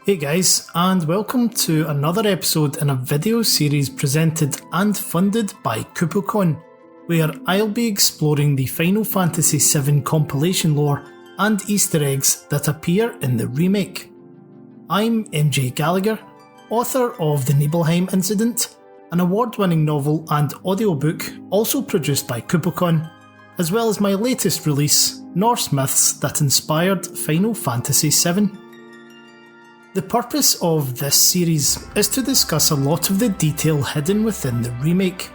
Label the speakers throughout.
Speaker 1: Hey guys, and welcome to another episode in a video series presented and funded by KupoCon, where I'll be exploring the Final Fantasy VII compilation lore and Easter eggs that appear in the remake. I'm MJ Gallagher, author of The Nibelheim Incident, an award-winning novel and audiobook also produced by KupoCon, as well as my latest release, Norse Myths That Inspired Final Fantasy VII. The purpose of this series is to discuss a lot of the detail hidden within the remake,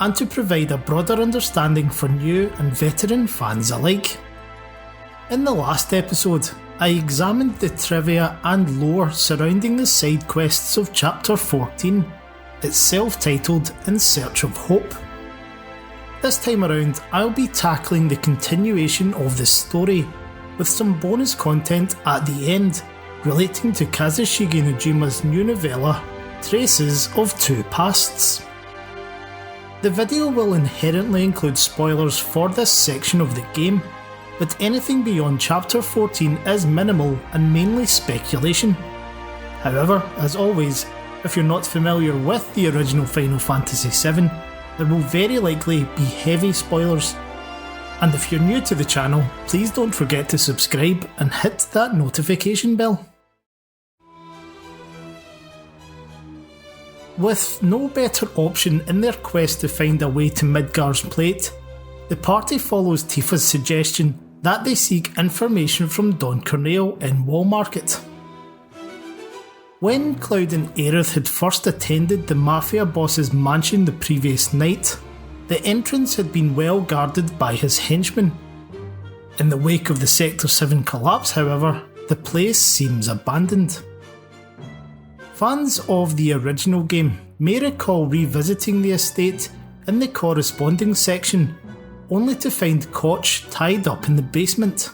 Speaker 1: and to provide a broader understanding for new and veteran fans alike. In the last episode, I examined the trivia and lore surrounding the side quests of Chapter 14, itself titled In Search of Hope. This time around, I'll be tackling the continuation of the story, with some bonus content at the end relating to Kazushige Nojima's new novella, Traces of Two Pasts. The video will inherently include spoilers for this section of the game, but anything beyond Chapter 14 is minimal and mainly speculation. However, as always, if you're not familiar with the original Final Fantasy VII, there will very likely be heavy spoilers. And if you're new to the channel, please don't forget to subscribe and hit that notification bell. With no better option in their quest to find a way to Midgar's plate, the party follows Tifa's suggestion that they seek information from Don Corneo in Wall Market. When Cloud and Aerith had first attended the Mafia boss's mansion the previous night, the entrance had been well guarded by his henchmen. In the wake of the Sector 7 collapse, however, the place seems abandoned. Fans of the original game may recall revisiting the estate in the corresponding section, only to find Koch tied up in the basement.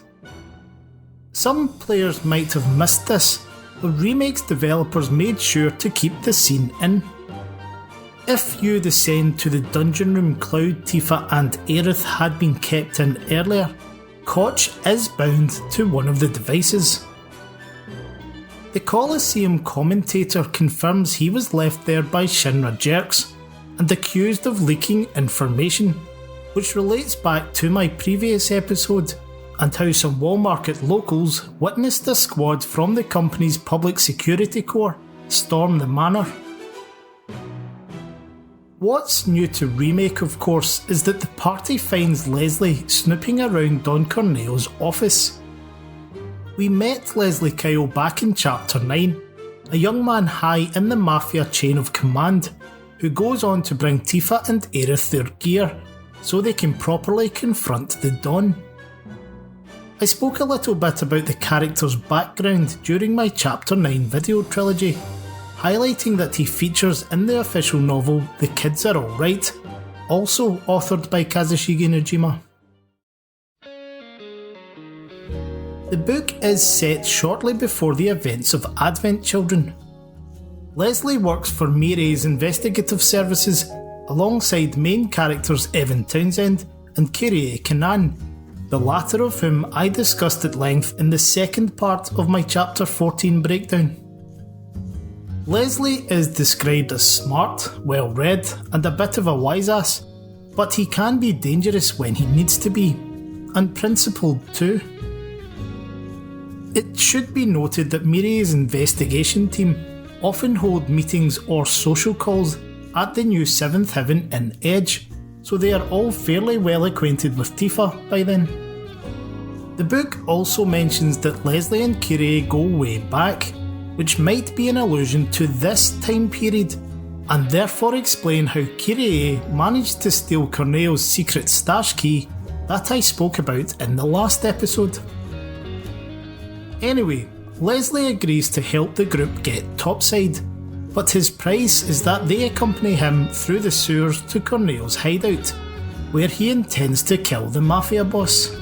Speaker 1: Some players might have missed this, but Remake's developers made sure to keep the scene in. If you descend to the dungeon room Cloud, Tifa and Aerith had been kept in earlier, Koch is bound to one of the devices. The Colosseum commentator confirms he was left there by Shinra jerks and accused of leaking information, which relates back to my previous episode and how some Wall Market locals witnessed a squad from the company's public security corps storm the manor. What's new to Remake, of course, is that the party finds Leslie snooping around Don Corneo's office. We met Leslie Kyle back in Chapter 9, a young man high in the Mafia chain of command, who goes on to bring Tifa and Aerith their gear so they can properly confront the Don. I spoke a little bit about the character's background during my Chapter 9 video trilogy, highlighting that he features in the official novel The Kids Are Alright, also authored by Kazushige Nojima. The book is set shortly before the events of Advent Children. Leslie works for Mirai's investigative services alongside main characters Evan Townsend and Kyrie Kanan, the latter of whom I discussed at length in the second part of my Chapter 14 breakdown. Leslie is described as smart, well-read and a bit of a wise-ass, but he can be dangerous when he needs to be, and principled too. It should be noted that Mirai's investigation team often hold meetings or social calls at the new 7th Heaven in Edge, so they are all fairly well acquainted with Tifa by then. The book also mentions that Leslie and Kyrie go way back, which might be an allusion to this time period, and therefore explain how Kyrie managed to steal Corneo's secret stash key that I spoke about in the last episode. Anyway, Leslie agrees to help the group get topside, but his price is that they accompany him through the sewers to Corneo's hideout, where he intends to kill the Mafia boss.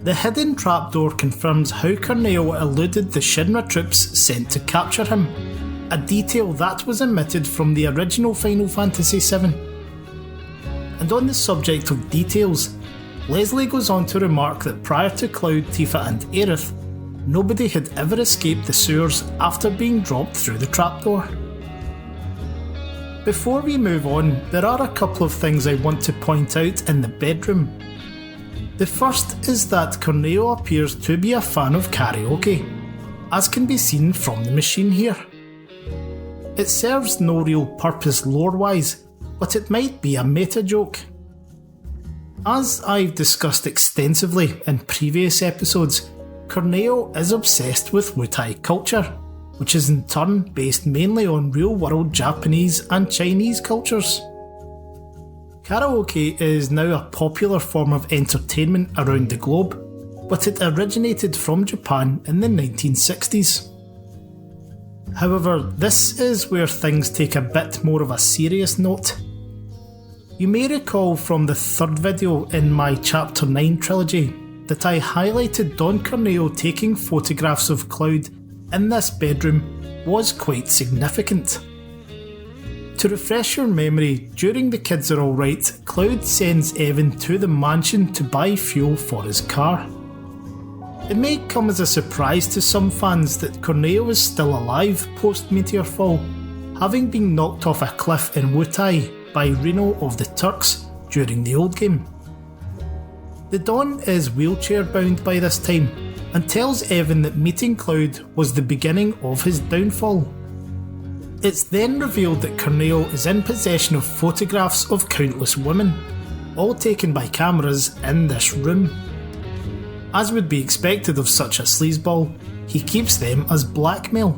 Speaker 1: The hidden trapdoor confirms how Corneo eluded the Shinra troops sent to capture him, a detail that was omitted from the original Final Fantasy VII. And on the subject of details, Leslie goes on to remark that prior to Cloud, Tifa and Aerith, nobody had ever escaped the sewers after being dropped through the trapdoor. Before we move on, there are a couple of things I want to point out in the bedroom. The first is that Corneo appears to be a fan of karaoke, as can be seen from the machine here. It serves no real purpose lore-wise, but it might be a meta joke. As I've discussed extensively in previous episodes, Corneo is obsessed with Wutai culture, which is in turn based mainly on real-world Japanese and Chinese cultures. Karaoke is now a popular form of entertainment around the globe, but it originated from Japan in the 1960s. However, this is where things take a bit more of a serious note. You may recall from the third video in my Chapter 9 trilogy that I highlighted Don Corneo taking photographs of Cloud in this bedroom was quite significant. To refresh your memory, during The Kids Are Alright, Cloud sends Evan to the mansion to buy fuel for his car. It may come as a surprise to some fans that Corneo is still alive post-Meteor Fall, having been knocked off a cliff in Wutai by Reno of the Turks during the old game. The Don is wheelchair bound by this time and tells Evan that meeting Cloud was the beginning of his downfall. It's then revealed that Corneo is in possession of photographs of countless women, all taken by cameras in this room. As would be expected of such a sleazeball, he keeps them as blackmail.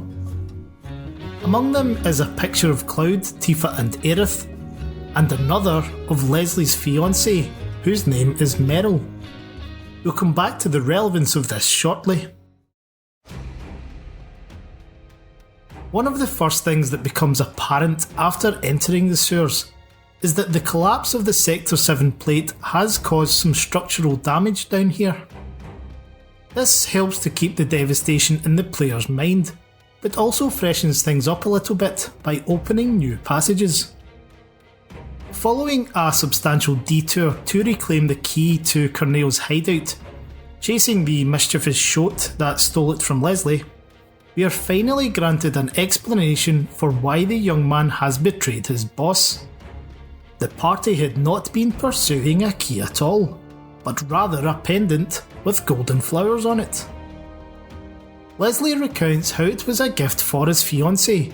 Speaker 1: Among them is a picture of Cloud, Tifa and Aerith, and another of Leslie's fiancée, whose name is Meryl. We'll come back to the relevance of this shortly. One of the first things that becomes apparent after entering the sewers is that the collapse of the Sector 7 plate has caused some structural damage down here. This helps to keep the devastation in the player's mind, but also freshens things up a little bit by opening new passages. Following a substantial detour to reclaim the key to Corneo's hideout, chasing the mischievous shote that stole it from Leslie, we are finally granted an explanation for why the young man has betrayed his boss. The party had not been pursuing a key at all, but rather a pendant with golden flowers on it. Leslie recounts how it was a gift for his fiancée,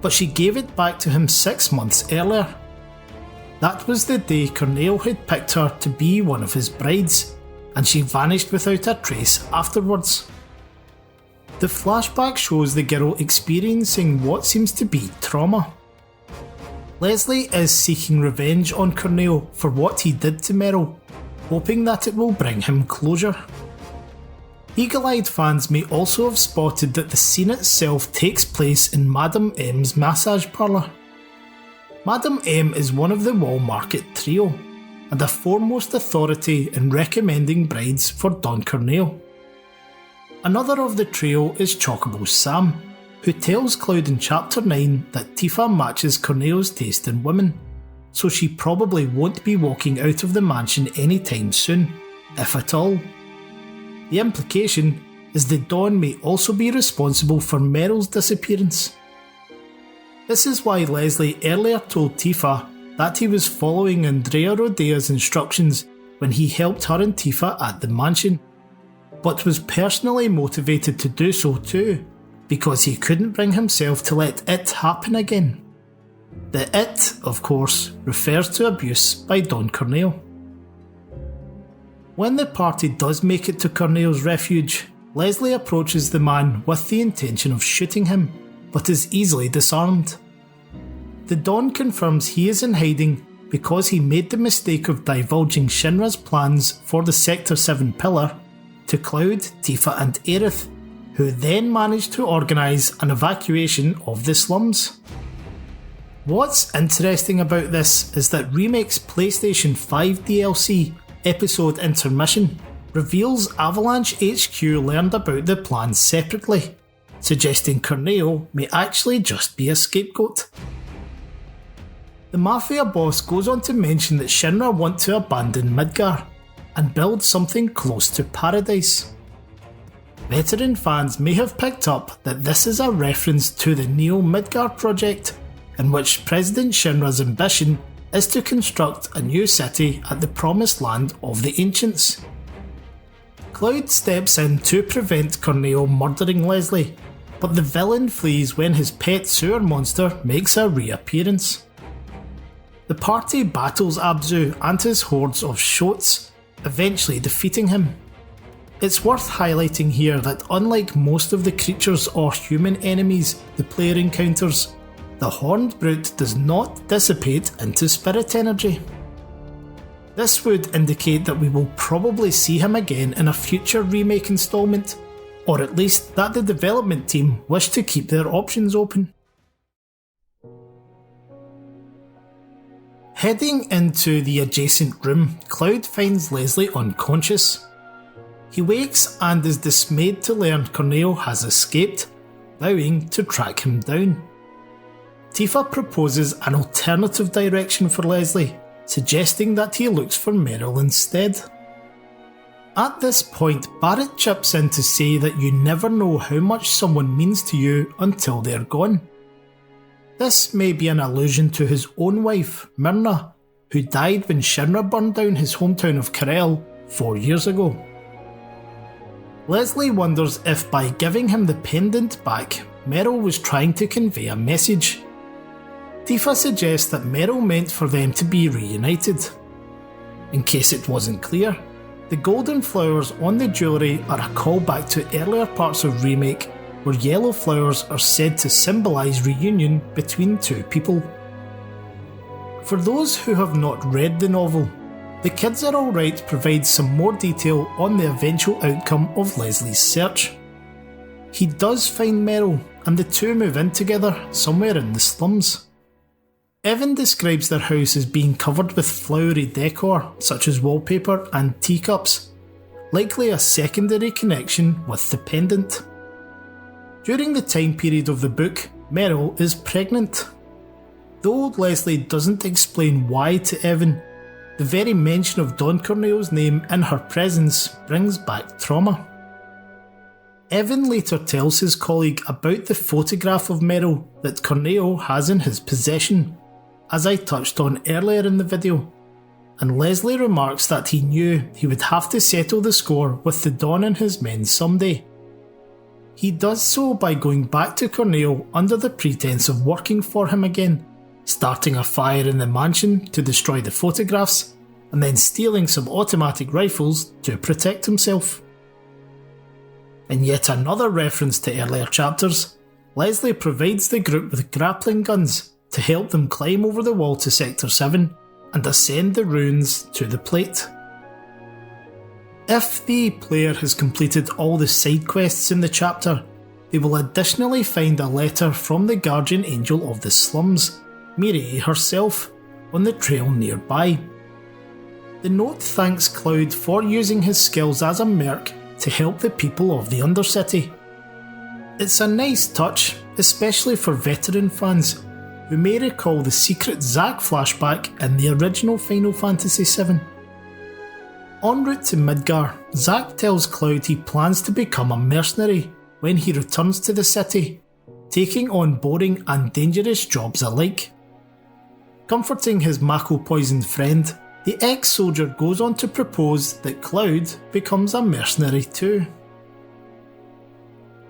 Speaker 1: but she gave it back to him 6 months earlier. That was the day Corneo had picked her to be one of his brides, and she vanished without a trace afterwards. The flashback shows the girl experiencing what seems to be trauma. Leslie is seeking revenge on Corneo for what he did to Meryl, hoping that it will bring him closure. Eagle-eyed fans may also have spotted that the scene itself takes place in Madame M's massage parlour. Madame M is one of the Wall Market trio, and a foremost authority in recommending brides for Don Corneo. Another of the trio is Chocobo Sam, who tells Cloud in Chapter 9 that Tifa matches Corneo's taste in women, so she probably won't be walking out of the mansion anytime soon, if at all. The implication is the Don may also be responsible for Meryl's disappearance. This is why Leslie earlier told Tifa that he was following Andrea Rodea's instructions when he helped her and Tifa at the mansion, but was personally motivated to do so too, because he couldn't bring himself to let it happen again. The it, of course, refers to abuse by Don Corneo. When the party does make it to Corneo's refuge, Leslie approaches the man with the intention of shooting him, but is easily disarmed. The Don confirms he is in hiding because he made the mistake of divulging Shinra's plans for the Sector 7 pillar to Cloud, Tifa and Aerith, who then managed to organise an evacuation of the slums. What's interesting about this is that Remake's PlayStation 5 DLC, Episode Intermission, reveals Avalanche HQ learned about the plans separately, suggesting Corneo may actually just be a scapegoat. The Mafia boss goes on to mention that Shinra want to abandon Midgar and build something close to paradise. veteran fans may have picked up that this is a reference to the Neo Midgar project, in which President Shinra's ambition is to construct a new city at the promised land of the ancients. Cloud steps in to prevent Corneo murdering Leslie, but the villain flees when his pet sewer monster makes a reappearance. The party battles Abzu and his hordes of shotes, eventually defeating him. It's worth highlighting here that unlike most of the creatures or human enemies the player encounters, the Horned Brute does not dissipate into spirit energy. This would indicate that we will probably see him again in a future remake installment, or at least that the development team wish to keep their options open. Heading into the adjacent room, Cloud finds Leslie unconscious. He wakes and is dismayed to learn Corneo has escaped, vowing to track him down. Tifa proposes an alternative direction for Leslie, suggesting that he looks for Meryl instead. At this point, Barrett chips in to say that you never know how much someone means to you until they're gone. This may be an allusion to his own wife, Myrna, who died when Shinra burned down his hometown of Karel 4 years ago. Leslie wonders if by giving him the pendant back, Meryl was trying to convey a message. Tifa suggests that Meryl meant for them to be reunited. In case it wasn't clear, the golden flowers on the jewellery are a callback to earlier parts of Remake, where yellow flowers are said to symbolise reunion between two people. For those who have not read the novel, The Kids Are Alright provides some more detail on the eventual outcome of Leslie's search. He does find Meryl, and the two move in together somewhere in the slums. Evan describes their house as being covered with flowery decor, such as wallpaper and teacups, likely a secondary connection with the pendant. During the time period of the book, Meryl is pregnant. Though Leslie doesn't explain why to Evan, the very mention of Don Corneo's name in her presence brings back trauma. Evan later tells his colleague about the photograph of Meryl that Corneo has in his possession, as I touched on earlier in the video, and Leslie remarks that he knew he would have to settle the score with the Don and his men someday. He does so by going back to Corneo under the pretense of working for him again, starting a fire in the mansion to destroy the photographs, and then stealing some automatic rifles to protect himself. In yet another reference to earlier chapters, Leslie provides the group with grappling guns to help them climb over the wall to Sector 7 and ascend the ruins to the plate. If the player has completed all the side quests in the chapter, they will additionally find a letter from the guardian angel of the slums, Mireille herself, on the trail nearby. The note thanks Cloud for using his skills as a merc to help the people of the Undercity. It's a nice touch, especially for veteran fans who may recall the secret Zack flashback in the original Final Fantasy VII. En route to Midgar, Zack tells Cloud he plans to become a mercenary when he returns to the city, taking on boring and dangerous jobs alike. Comforting his Mako-poisoned friend, the ex-soldier goes on to propose that Cloud becomes a mercenary too.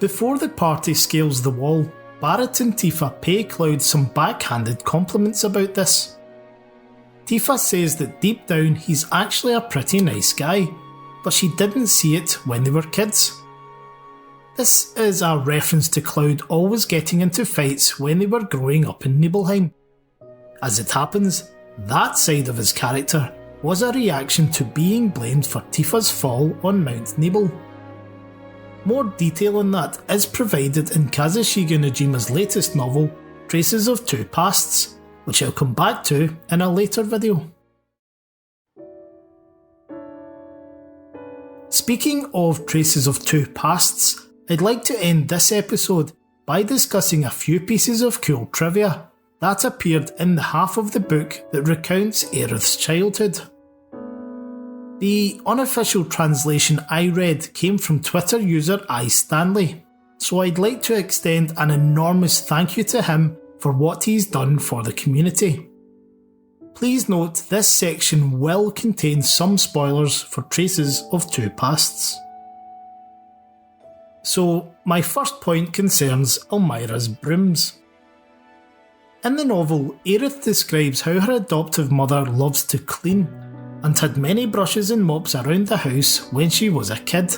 Speaker 1: Before the party scales the wall, Barrett and Tifa pay Cloud some backhanded compliments about this. Tifa says that deep down he's actually a pretty nice guy, but she didn't see it when they were kids. This is a reference to Cloud always getting into fights when they were growing up in Nibelheim. As it happens, that side of his character was a reaction to being blamed for Tifa's fall on Mount Nibel. More detail on that is provided in Kazushige Nojima's latest novel, Traces of Two Pasts, which I'll come back to in a later video. Speaking of Traces of Two Pasts, I'd like to end this episode by discussing a few pieces of cool trivia that appeared in the half of the book that recounts Aerith's childhood. The unofficial translation I read came from Twitter user iStanley, so I'd like to extend an enormous thank you to him for what he's done for the community. Please note this section will contain some spoilers for traces of two pasts. So, my first point concerns Elmira's brooms. In the novel, Aerith describes how her adoptive mother loves to clean and had many brushes and mops around the house when she was a kid.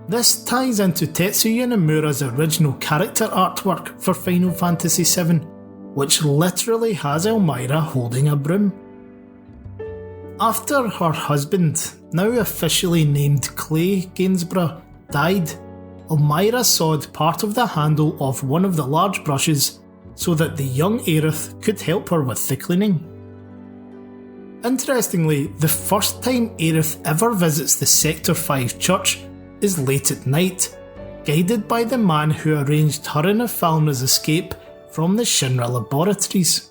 Speaker 1: This ties into Tetsuya Nomura's original character artwork for Final Fantasy VII, which literally has Elmira holding a broom. After her husband, now officially named Clay Gainsborough, died, Elmira sawed part of the handle off one of the large brushes so that the young Aerith could help her with the cleaning. Interestingly, the first time Aerith ever visits the Sector 5 church is late at night, guided by the man who arranged her and Ifalna's escape from the Shinra laboratories.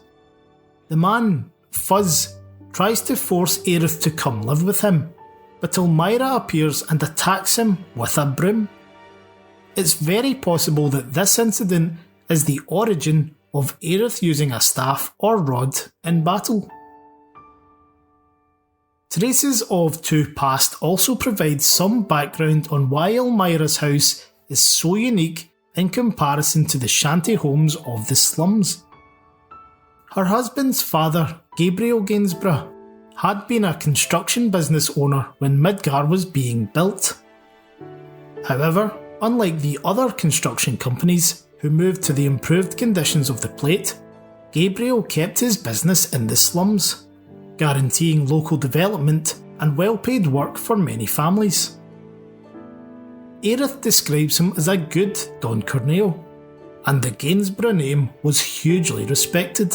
Speaker 1: The man, Fuzz, tries to force Aerith to come live with him, but Elmira appears and attacks him with a broom. It's very possible that this incident is the origin of Aerith using a staff or rod in battle. Traces of Two Past also provide some background on why Elmira's house is so unique in comparison to the shanty homes of the slums. Her husband's father, Gabriel Gainsborough, had been a construction business owner when Midgar was being built. However, unlike the other construction companies who moved to the improved conditions of the plate, Gabriel kept his business in the slums, guaranteeing local development and well-paid work for many families. Aerith describes him as a good Don Corneo, and the Gainsborough name was hugely respected.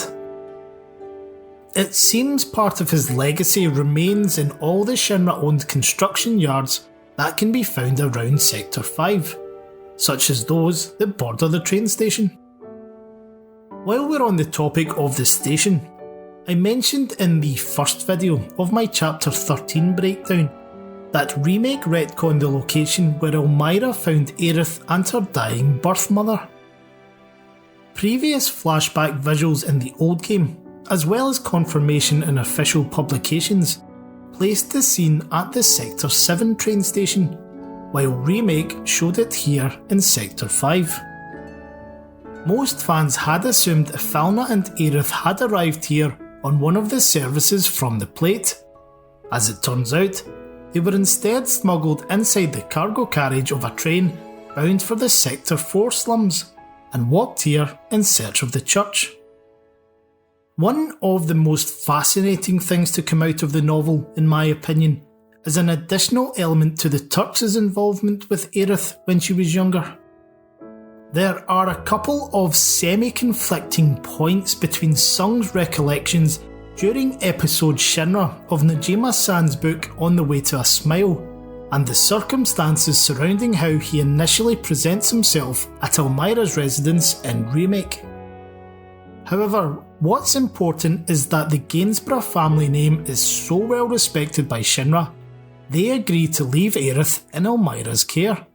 Speaker 1: It seems part of his legacy remains in all the Shinra-owned construction yards that can be found around Sector 5, such as those that border the train station. While we're on the topic of the station, I mentioned in the first video of my Chapter 13 breakdown that Remake retconned the location where Elmira found Aerith and her dying birth mother. Previous flashback visuals in the old game, as well as confirmation in official publications, placed the scene at the Sector 7 train station, while Remake showed it here in Sector 5. Most fans had assumed Ifalna and Aerith had arrived here on one of the services from the plate. As it turns out, they were instead smuggled inside the cargo carriage of a train bound for the Sector 4 slums, and walked here in search of the church. One of the most fascinating things to come out of the novel, in my opinion, is an additional element to the Turks' involvement with Aerith when she was younger. There are a couple of semi-conflicting points between Sung's recollections during episode Shinra of Najima-san's book On the Way to a Smile, and the circumstances surrounding how he initially presents himself at Elmira's residence in Remake. However, what's important is that the Gainsborough family name is so well respected by Shinra, they agree to leave Aerith in Elmira's care,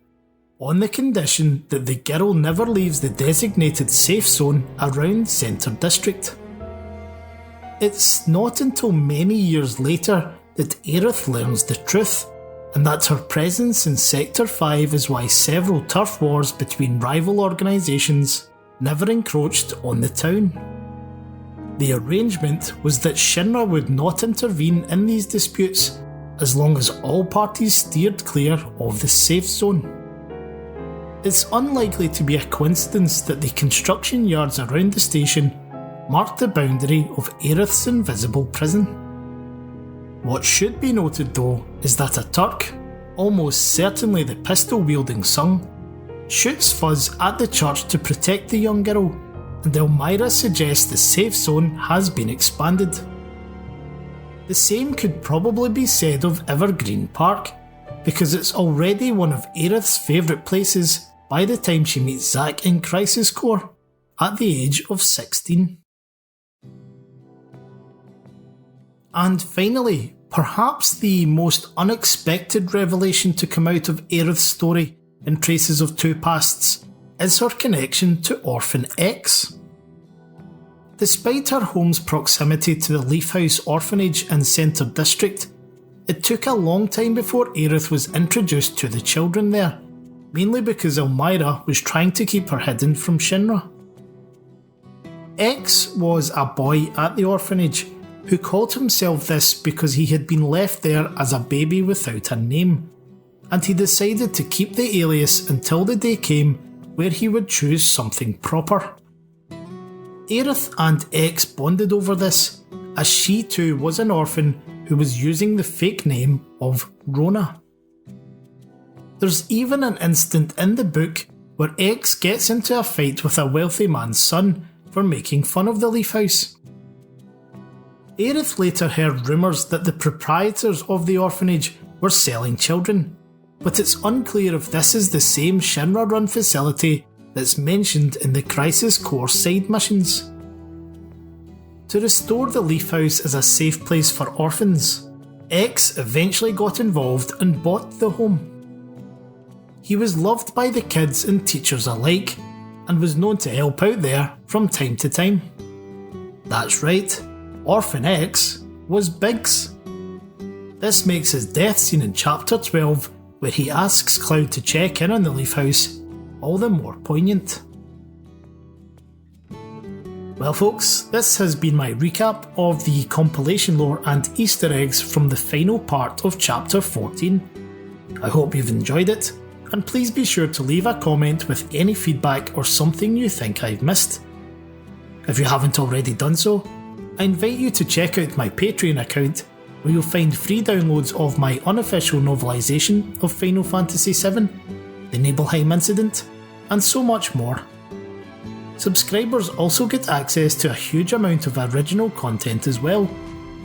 Speaker 1: on the condition that the girl never leaves the designated safe zone around Centre District. It's not until many years later that Aerith learns the truth, and that her presence in Sector 5 is why several turf wars between rival organisations never encroached on the town. The arrangement was that Shinra would not intervene in these disputes as long as all parties steered clear of the safe zone. It's unlikely to be a coincidence that the construction yards around the station marked the boundary of Aerith's invisible prison. What should be noted though is that a Turk, almost certainly the pistol-wielding Sung, shoots Fuzz at the church to protect the young girl, and Elmira suggests the safe zone has been expanded. The same could probably be said of Evergreen Park, because it's already one of Aerith's favourite places by the time she meets Zack in Crisis Core, at the age of 16. And finally, Perhaps the most unexpected revelation to come out of Aerith's story in Traces of Two Pasts is her connection to Orphan X. Despite her home's proximity to the Leaf House orphanage in Centre District, it took a long time before Aerith was introduced to the children there, mainly because Elmira was trying to keep her hidden from Shinra. X was a boy at the orphanage who called himself this because he had been left there as a baby without a name, and he decided to keep the alias until the day came where he would choose something proper. Aerith and X bonded over this, as she too was an orphan who was using the fake name of Rona. There's even an instant in the book where X gets into a fight with a wealthy man's son for making fun of the Leaf House. Aerith later heard rumours that the proprietors of the orphanage were selling children, but it's unclear if this is the same Shinra-run facility that's mentioned in the Crisis Core side missions. To restore the Leaf House as a safe place for orphans, X eventually got involved and bought the home. He was loved by the kids and teachers alike, and was known to help out there from time to time. That's right, Orphan X was Biggs. This makes his death scene in Chapter 12, where he asks Cloud to check in on the Leaf House, all the more poignant. Well folks, this has been my recap of the compilation lore and Easter eggs from the final part of Chapter 14. I hope you've enjoyed it, and please be sure to leave a comment with any feedback or something you think I've missed. If you haven't already done so, I invite you to check out my Patreon account, where you'll find free downloads of my unofficial novelisation of Final Fantasy VII, the Nibelheim incident, and so much more. Subscribers also get access to a huge amount of original content as well,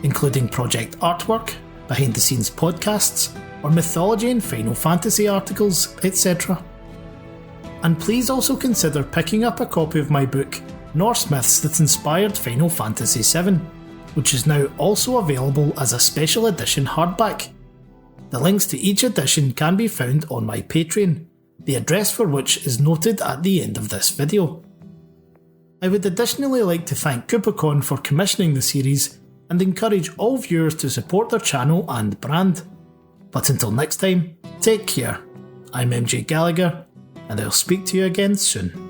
Speaker 1: including project artwork, behind the scenes podcasts, or mythology and Final Fantasy articles, etc. And please also consider picking up a copy of my book, Norse Myths That Inspired Final Fantasy VII, which is now also available as a special edition hardback. The links to each edition can be found on my Patreon, the address for which is noted at the end of this video. I would additionally like to thank KupoCon for commissioning the series and encourage all viewers to support their channel and brand. But until next time, take care. I'm MJ Gallagher, and I'll speak to you again soon.